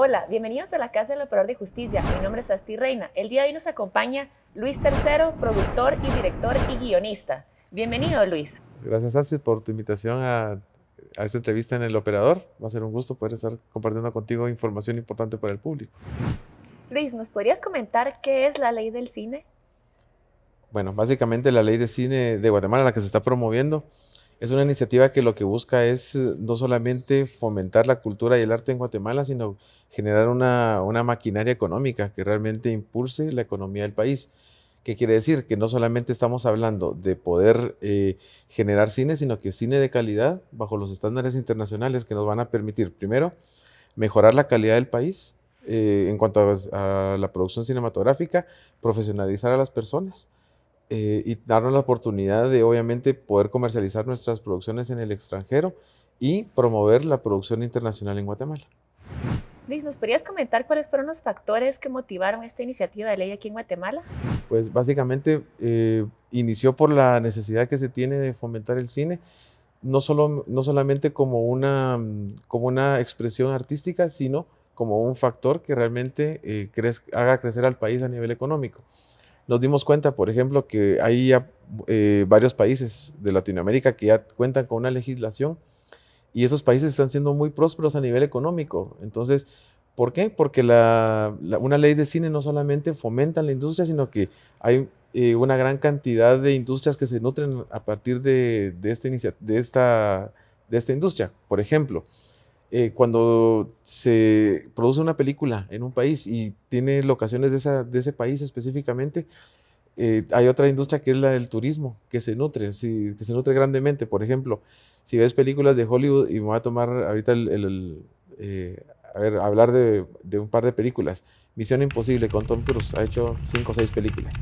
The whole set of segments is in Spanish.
Hola, bienvenidos a la Casa del Operador de Justicia. Mi nombre es Asti Reina. El día de hoy nos acompaña Luis III, productor y director y guionista. Bienvenido, Luis. Gracias, Astrid, por tu invitación a esta entrevista en El Operador. Va a ser un gusto poder estar compartiendo contigo información importante para el público. Luis, ¿nos podrías comentar qué es la ley del cine? Bueno, básicamente la ley de cine de Guatemala, la que se está promoviendo, es una iniciativa que lo que busca es no solamente fomentar la cultura y el arte en Guatemala, sino generar una maquinaria económica que realmente impulse la economía del país. ¿Qué quiere decir? Que no solamente estamos hablando de poder generar cine, sino que cine de calidad bajo los estándares internacionales que nos van a permitir, primero, mejorar la calidad del país en cuanto a la producción cinematográfica, profesionalizar a las personas y darnos la oportunidad de, obviamente, poder comercializar nuestras producciones en el extranjero y promover la producción internacional en Guatemala. Luis, ¿nos podrías comentar cuáles fueron los factores que motivaron esta iniciativa de ley aquí en Guatemala? Pues básicamente inició por la necesidad que se tiene de fomentar el cine, no solamente como una expresión artística, sino como un factor que realmente haga crecer al país a nivel económico. Nos dimos cuenta, por ejemplo, que hay ya, varios países de Latinoamérica que ya cuentan con una legislación y esos países están siendo muy prósperos a nivel económico. Entonces, ¿por qué? Porque una ley de cine no solamente fomenta la industria, sino que hay una gran cantidad de industrias que se nutren a partir de esta industria. Por ejemplo, cuando se produce una película en un país y tiene locaciones de ese país específicamente, hay otra industria que es la del turismo, que se nutre, sí, que se nutre grandemente. Por ejemplo, si ves películas de Hollywood, y me voy a tomar ahorita hablar de un par de películas. Misión Imposible con Tom Cruise ha hecho 5 o 6 películas.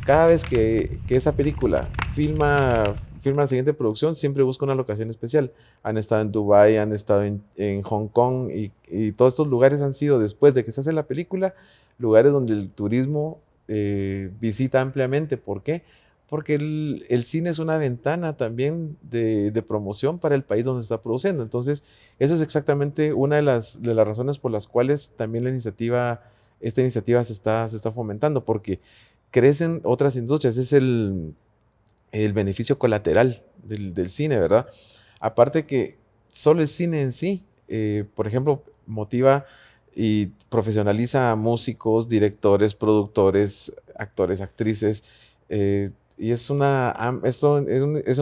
Cada vez que esta película filma la siguiente producción, siempre busca una locación especial. Han estado en Dubái, han estado en Hong Kong y todos estos lugares han sido, después de que se hace la película, lugares donde el turismo visita ampliamente. ¿Por qué? Porque el cine es una ventana también de promoción para el país donde se está produciendo. Entonces, eso es exactamente una de las razones por las cuales también esta iniciativa se está fomentando, porque crecen otras industrias, es el beneficio colateral del cine, ¿verdad? Aparte que solo el cine en sí, por ejemplo, motiva y profesionaliza a músicos, directores, productores, actores, actrices, y es una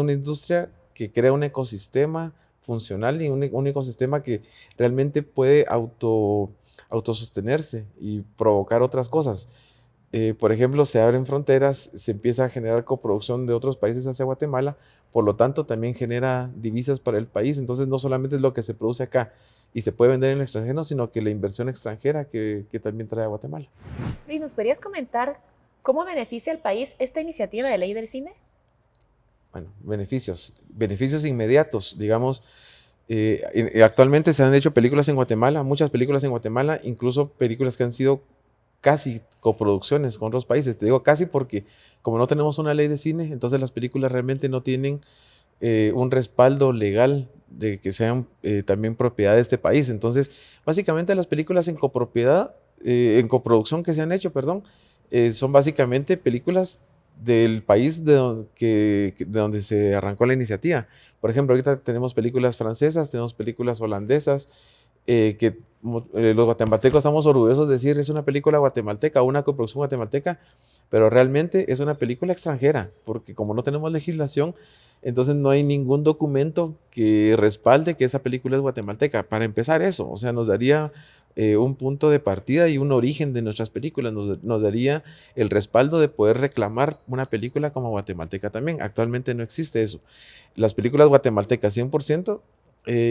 industria que crea un ecosistema funcional y un ecosistema que realmente puede autosostenerse y provocar otras cosas. Por ejemplo, se abren fronteras, se empieza a generar coproducción de otros países hacia Guatemala, por lo tanto también genera divisas para el país. Entonces no solamente es lo que se produce acá y se puede vender en el extranjero, sino que la inversión extranjera que también trae a Guatemala. Luis, ¿nos podrías comentar cómo beneficia al país esta iniciativa de ley del cine? Bueno, beneficios inmediatos, digamos. Actualmente se han hecho películas en Guatemala, muchas películas en Guatemala, incluso películas que han sido casi coproducciones con otros países. Te digo casi porque como no tenemos una ley de cine, entonces las películas realmente no tienen un respaldo legal de que sean también propiedad de este país. Entonces, básicamente las películas en copropiedad, en coproducción que se han hecho, perdón, son básicamente películas del país de donde se arrancó la iniciativa. Por ejemplo, ahorita tenemos películas francesas, tenemos películas holandesas, los guatemaltecos estamos orgullosos de decir es una película guatemalteca, una coproducción guatemalteca, pero realmente es una película extranjera, porque como no tenemos legislación, entonces no hay ningún documento que respalde que esa película es guatemalteca. Para empezar eso, o sea, nos daría un punto de partida y un origen de nuestras películas, nos daría el respaldo de poder reclamar una película como guatemalteca también. Actualmente no existe eso. Las películas guatemaltecas 100%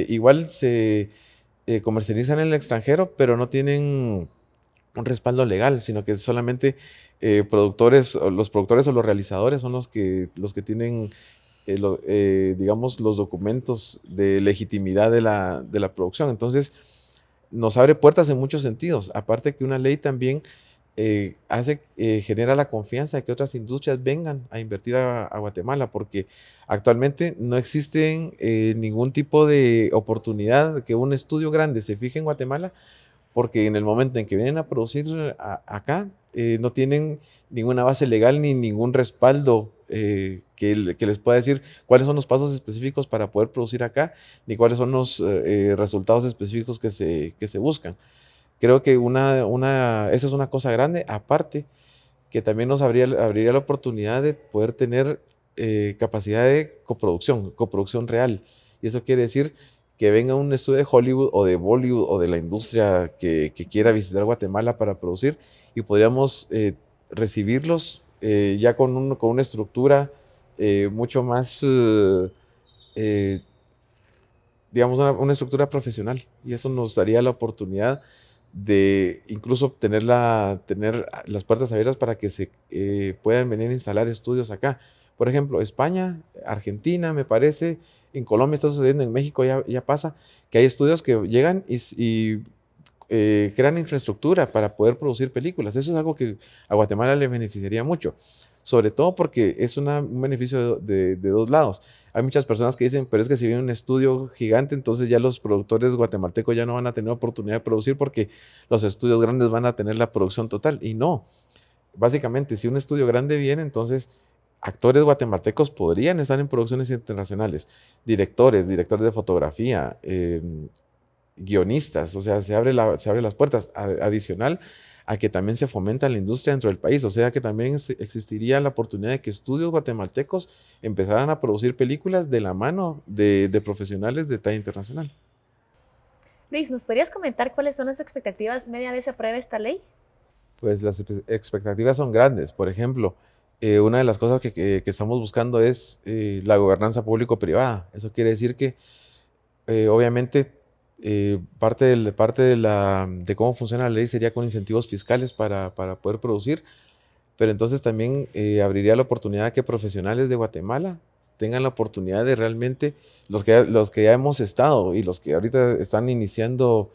igual se comercializan en el extranjero, pero no tienen un respaldo legal, sino que solamente los productores o los realizadores son los que tienen, digamos, los documentos de legitimidad de la producción. Entonces, nos abre puertas en muchos sentidos. Aparte que una ley también genera la confianza de que otras industrias vengan a invertir a Guatemala, porque actualmente no existen ningún tipo de oportunidad de que un estudio grande se fije en Guatemala, porque en el momento en que vienen a producir acá, no tienen ninguna base legal ni ningún respaldo que les pueda decir cuáles son los pasos específicos para poder producir acá, ni cuáles son los resultados específicos que se buscan. Creo que esa es una cosa grande, aparte que también nos abriría la oportunidad de poder tener capacidad de coproducción real. Y eso quiere decir que venga un estudio de Hollywood o de Bollywood o de la industria que quiera visitar Guatemala para producir y podríamos recibirlos ya con una estructura mucho más, digamos, una estructura profesional. Y eso nos daría la oportunidad de incluso tener las puertas abiertas para que se puedan venir a instalar estudios acá. Por ejemplo, España, Argentina, me parece, en Colombia está sucediendo, en México ya pasa, que hay estudios que llegan y crean infraestructura para poder producir películas. Eso es algo que a Guatemala le beneficiaría mucho, sobre todo porque es un beneficio de dos lados. Hay muchas personas que dicen, pero es que si viene un estudio gigante, entonces ya los productores guatemaltecos ya no van a tener oportunidad de producir porque los estudios grandes van a tener la producción total. Y no, básicamente, si un estudio grande viene, entonces actores guatemaltecos podrían estar en producciones internacionales, directores de fotografía, guionistas, o sea, se abre las puertas. Adicional a que también se fomenta la industria dentro del país, o sea que también existiría la oportunidad de que estudios guatemaltecos empezaran a producir películas de la mano de profesionales de talla internacional. Luis, ¿nos podrías comentar cuáles son las expectativas media vez se apruebe esta ley? Pues las expectativas son grandes. Por ejemplo, una de las cosas que estamos buscando es la gobernanza público-privada. Eso quiere decir que obviamente parte de cómo funciona la ley sería con incentivos fiscales para poder producir, pero entonces también abriría la oportunidad de que profesionales de Guatemala tengan la oportunidad de realmente, los que ya hemos estado y los que ahorita están iniciando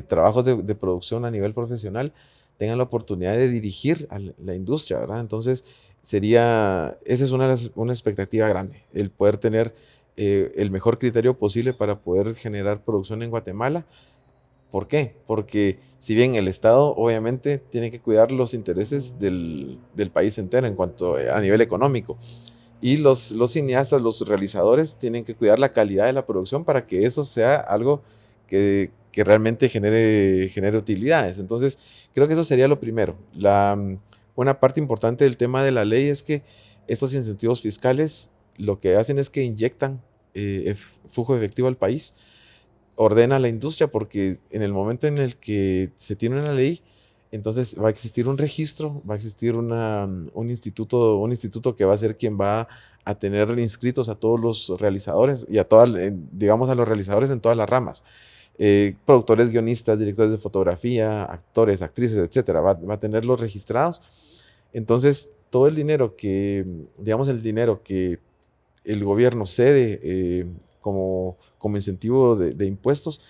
trabajos de producción a nivel profesional, tengan la oportunidad de dirigir a la industria, ¿verdad? Entonces, esa es una expectativa grande, el poder tener el mejor criterio posible para poder generar producción en Guatemala. ¿Por qué? Porque si bien el Estado obviamente tiene que cuidar los intereses del país entero en cuanto a nivel económico, y los cineastas, los realizadores tienen que cuidar la calidad de la producción para que eso sea algo que realmente genere utilidades. Entonces, creo que eso sería lo primero. Una parte importante del tema de la ley es que estos incentivos fiscales lo que hacen es que inyectan flujo efectivo al país, ordena la industria, porque en el momento en el que se tiene una ley, entonces va a existir un registro, va a existir un instituto que va a ser quien va a tener inscritos a todos los realizadores y digamos a los realizadores en todas las ramas. Productores, guionistas, directores de fotografía, actores, actrices, etcétera, va a tenerlos registrados. Entonces, todo el dinero digamos, el dinero que el gobierno cede como incentivo de impuestos,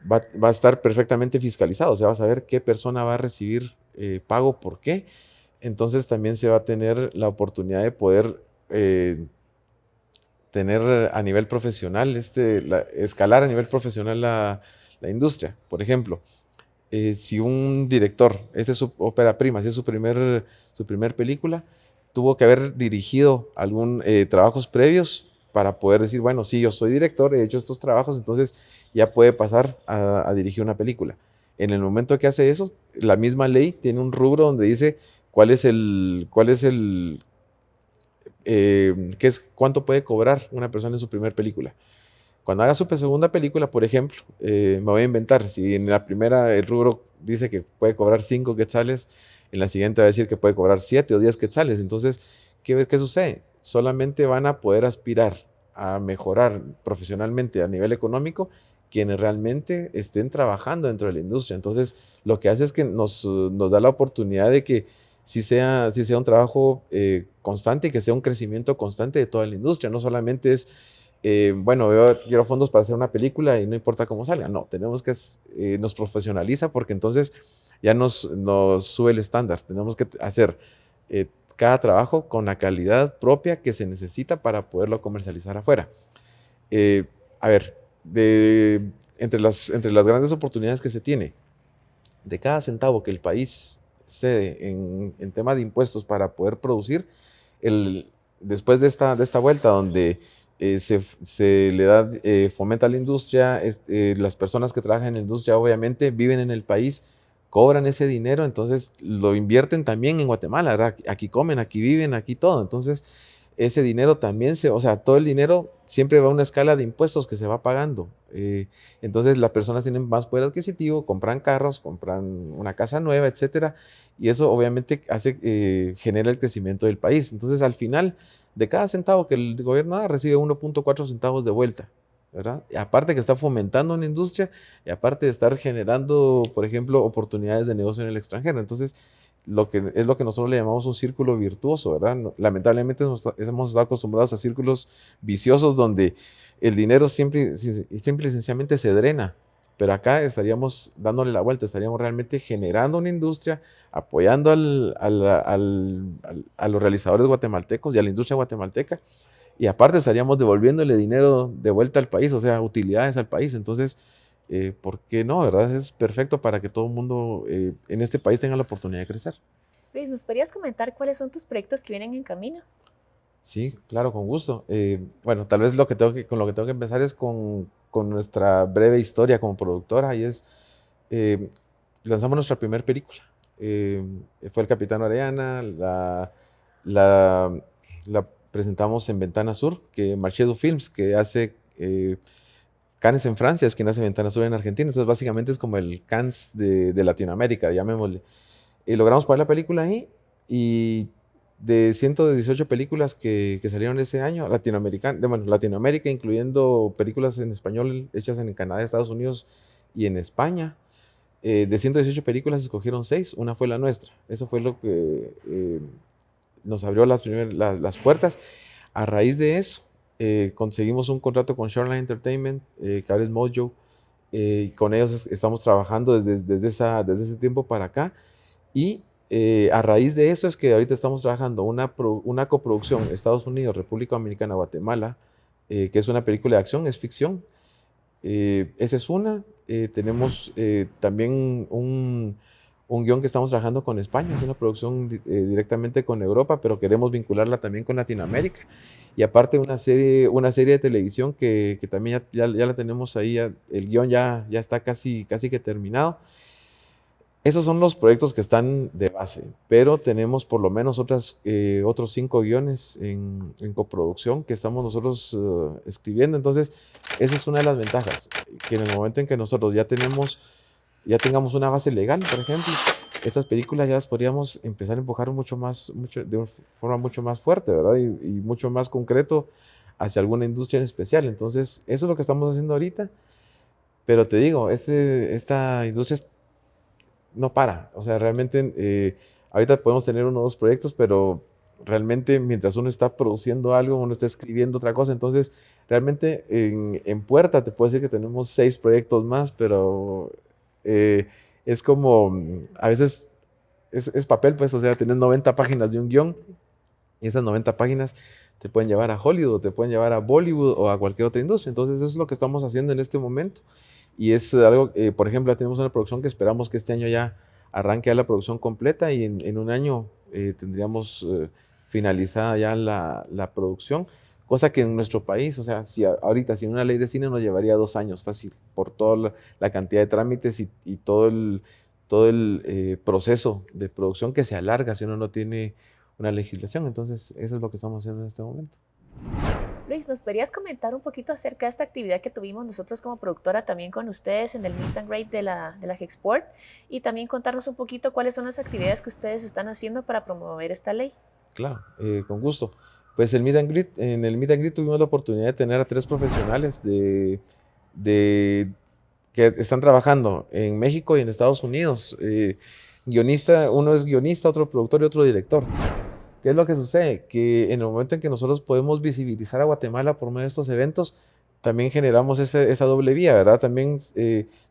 va a estar perfectamente fiscalizado, o sea, va a saber qué persona va a recibir pago por qué. Entonces también se va a tener la oportunidad de poder tener a nivel profesional, escalar a nivel profesional la industria. Por ejemplo, si un director, esta es su ópera prima, si es su primer película, tuvo que haber dirigido trabajos previos para poder decir, bueno, sí, yo soy director, he hecho estos trabajos, entonces ya puede pasar a dirigir una película. En el momento que hace eso, la misma ley tiene un rubro donde dice cuánto puede cobrar una persona en su primera película. Cuando haga su segunda película, por ejemplo, me voy a inventar, si en la primera el rubro dice que puede cobrar 5 quetzales, en la siguiente va a decir que puede cobrar 7 o 10 quetzales. Entonces, ¿qué sucede? Solamente van a poder aspirar a mejorar profesionalmente a nivel económico quienes realmente estén trabajando dentro de la industria. Entonces, lo que hace es que nos da la oportunidad de que sí sea un trabajo constante y que sea un crecimiento constante de toda la industria. No solamente es, bueno, quiero fondos para hacer una película y no importa cómo salga. No, tenemos que, nos profesionaliza porque entonces ya nos sube el estándar. Tenemos que hacer cada trabajo con la calidad propia que se necesita para poderlo comercializar afuera. A ver, entre las grandes oportunidades que se tiene, de cada centavo que el país cede en tema de impuestos para poder producir, después de esta vuelta donde se le da fomenta a la industria, las personas que trabajan en la industria obviamente viven en el país, cobran ese dinero, entonces lo invierten también en Guatemala, ¿verdad? Aquí comen, aquí viven, aquí todo. Entonces, ese dinero también o sea, todo el dinero siempre va a una escala de impuestos que se va pagando. Entonces, las personas tienen más poder adquisitivo, compran carros, compran una casa nueva, etcétera, y eso obviamente genera el crecimiento del país. Entonces, al final, de cada centavo que el gobierno da, recibe 1.4 centavos de vuelta, ¿verdad? Y aparte que está fomentando una industria y aparte de estar generando, por ejemplo, oportunidades de negocio en el extranjero. Entonces, es lo que nosotros le llamamos un círculo virtuoso, ¿verdad? Lamentablemente hemos estado acostumbrados a círculos viciosos donde el dinero simple y sencillamente se drena, pero acá estaríamos dándole la vuelta, estaríamos realmente generando una industria, apoyando a los realizadores guatemaltecos y a la industria guatemalteca, y aparte estaríamos devolviéndole dinero de vuelta al país, o sea, utilidades al país. Entonces, ¿por qué no, verdad? Es perfecto para que todo el mundo en este país tenga la oportunidad de crecer. Luis, ¿nos podrías comentar cuáles son tus proyectos que vienen en camino? Sí, claro, con gusto. Bueno, tal vez con lo que tengo que empezar es con nuestra breve historia como productora, y eh, lanzamos nuestra primera película. Eh, Fue El Capitán Orellana, la, la presentamos en Ventana Sur, que Marché Films, que hace Cannes en Francia, es quien hace Ventana Sur en Argentina. Entonces, básicamente es como el Cannes de Latinoamérica, llamémosle. Y logramos poner la película ahí, y de 118 películas que salieron ese año, bueno, Latinoamérica, incluyendo películas en español hechas en Canadá, Estados Unidos y en España, de 118 películas escogieron 6, una fue la nuestra. Eso fue lo que nos abrió las puertas. A raíz de eso, conseguimos un contrato con Shoreline Entertainment, que ahora es Mojo, y con ellos estamos trabajando desde ese tiempo para acá. Y a raíz de eso es que ahorita estamos trabajando una coproducción Estados Unidos, República Dominicana, Guatemala, que es una película de acción, es ficción. Esa es una. Tenemos también un guión que estamos trabajando con España, es una producción directamente con Europa, pero queremos vincularla también con Latinoamérica. Y aparte una serie de televisión que también ya la tenemos ahí, el guión ya está casi que terminado. Esos son los proyectos que están de base, pero tenemos por lo menos otros 5 guiones en coproducción que estamos nosotros escribiendo. Entonces, esa es una de las ventajas, que en el momento en que nosotros ya tengamos una base legal, por ejemplo, estas películas ya las podríamos empezar a empujar de una forma mucho más fuerte, ¿verdad? Y mucho más concreto hacia alguna industria en especial. Entonces, eso es lo que estamos haciendo ahorita. Pero te digo, esta industria no para. O sea, realmente ahorita podemos tener 1 o 2 proyectos, pero realmente mientras uno está produciendo algo, uno está escribiendo otra cosa. Entonces, realmente en puerta te puedo decir que tenemos 6 proyectos más, pero es como, a veces es papel, pues, o sea, tienes 90 páginas de un guión, y esas 90 páginas te pueden llevar a Hollywood, o te pueden llevar a Bollywood o a cualquier otra industria. Entonces, eso es lo que estamos haciendo en este momento. Y es algo, por ejemplo, tenemos una producción que esperamos que este año ya arranque la producción completa, y en un año tendríamos finalizada ya la producción, cosa que en nuestro país, o sea, ahorita sin una ley de cine nos llevaría 2 años fácil, por toda la cantidad de trámites y todo el proceso de producción que se alarga si uno no tiene una legislación. Entonces, eso es lo que estamos haciendo en este momento. Luis, ¿nos podrías comentar un poquito acerca de esta actividad que tuvimos nosotros como productora también con ustedes en el Meet and Greet de la Gexport? Y también contarnos un poquito cuáles son las actividades que ustedes están haciendo para promover esta ley. Claro, con gusto. Pues en el Meet and Greet tuvimos la oportunidad de tener a 3 profesionales que están trabajando en México y en Estados Unidos. Uno es guionista, otro productor y otro director. ¿Qué es lo que sucede? Que en el momento en que nosotros podemos visibilizar a Guatemala por medio de estos eventos, también generamos esa doble vía, ¿verdad? También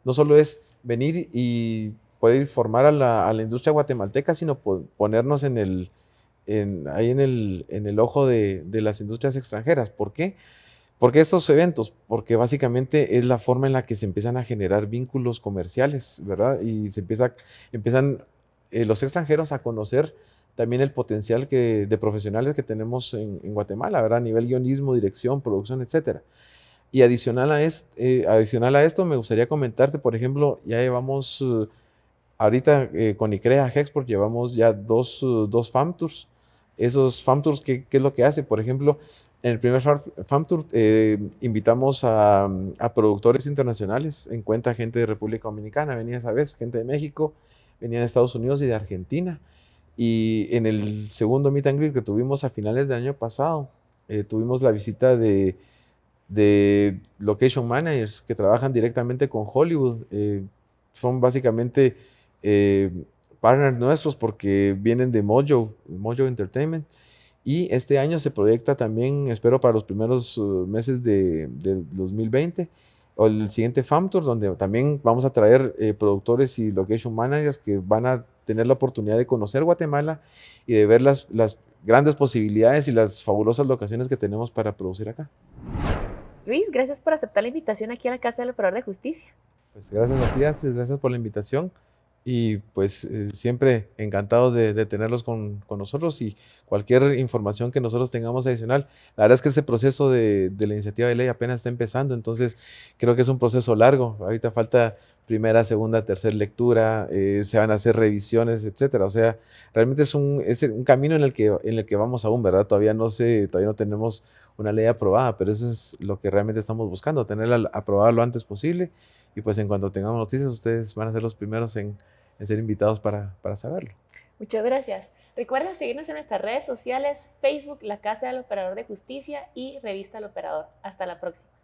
no solo es venir y poder formar a la industria guatemalteca, sino ponernos ahí en el ojo de las industrias extranjeras. ¿Por qué? ¿Por qué estos eventos? Porque básicamente es la forma en la que se empiezan a generar vínculos comerciales, ¿verdad? Y empiezan los extranjeros a conocer también el potencial de profesionales que tenemos en Guatemala, ¿verdad? A nivel guionismo, dirección, producción, etcétera. Y adicional a esto, me gustaría comentarte, por ejemplo, ya llevamos ahorita con ICREA Hexport llevamos ya dos FAM Tours. Esos FAM Tours, ¿qué es lo que hace? Por ejemplo, en el primer FAM Tour invitamos a productores internacionales, en cuenta gente de República Dominicana, venía esa vez, gente de México, venía de Estados Unidos y de Argentina. Y en el segundo Meet and Greet que tuvimos a finales del año pasado, tuvimos la visita de location managers que trabajan directamente con Hollywood. Son básicamente eh, partners nuestros porque vienen de Mojo Entertainment. Y este año se proyecta también, espero para los primeros meses del 2020, o el siguiente FAM Tour, donde también vamos a traer productores y location managers que van a tener la oportunidad de conocer Guatemala y de ver las grandes posibilidades y las fabulosas locaciones que tenemos para producir acá. Luis, gracias por aceptar la invitación aquí a la Casa del Operador de Justicia. Pues gracias a ti, Astrid, gracias por la invitación y pues siempre encantados de tenerlos con nosotros y cualquier información que nosotros tengamos adicional. La verdad es que este proceso de la iniciativa de ley apenas está empezando, entonces creo que es un proceso largo. Ahorita falta primera, segunda, tercera lectura, se van a hacer revisiones, etcétera. O sea, realmente es un camino en el que vamos aún, ¿verdad? Todavía no tenemos una ley aprobada, pero eso es lo que realmente estamos buscando, tenerla aprobada lo antes posible y pues en cuanto tengamos noticias, ustedes van a ser los primeros en ser invitados para saberlo. Muchas gracias. Recuerda seguirnos en nuestras redes sociales, Facebook, La Casa del Operador de Justicia y Revista El Operador. Hasta la próxima.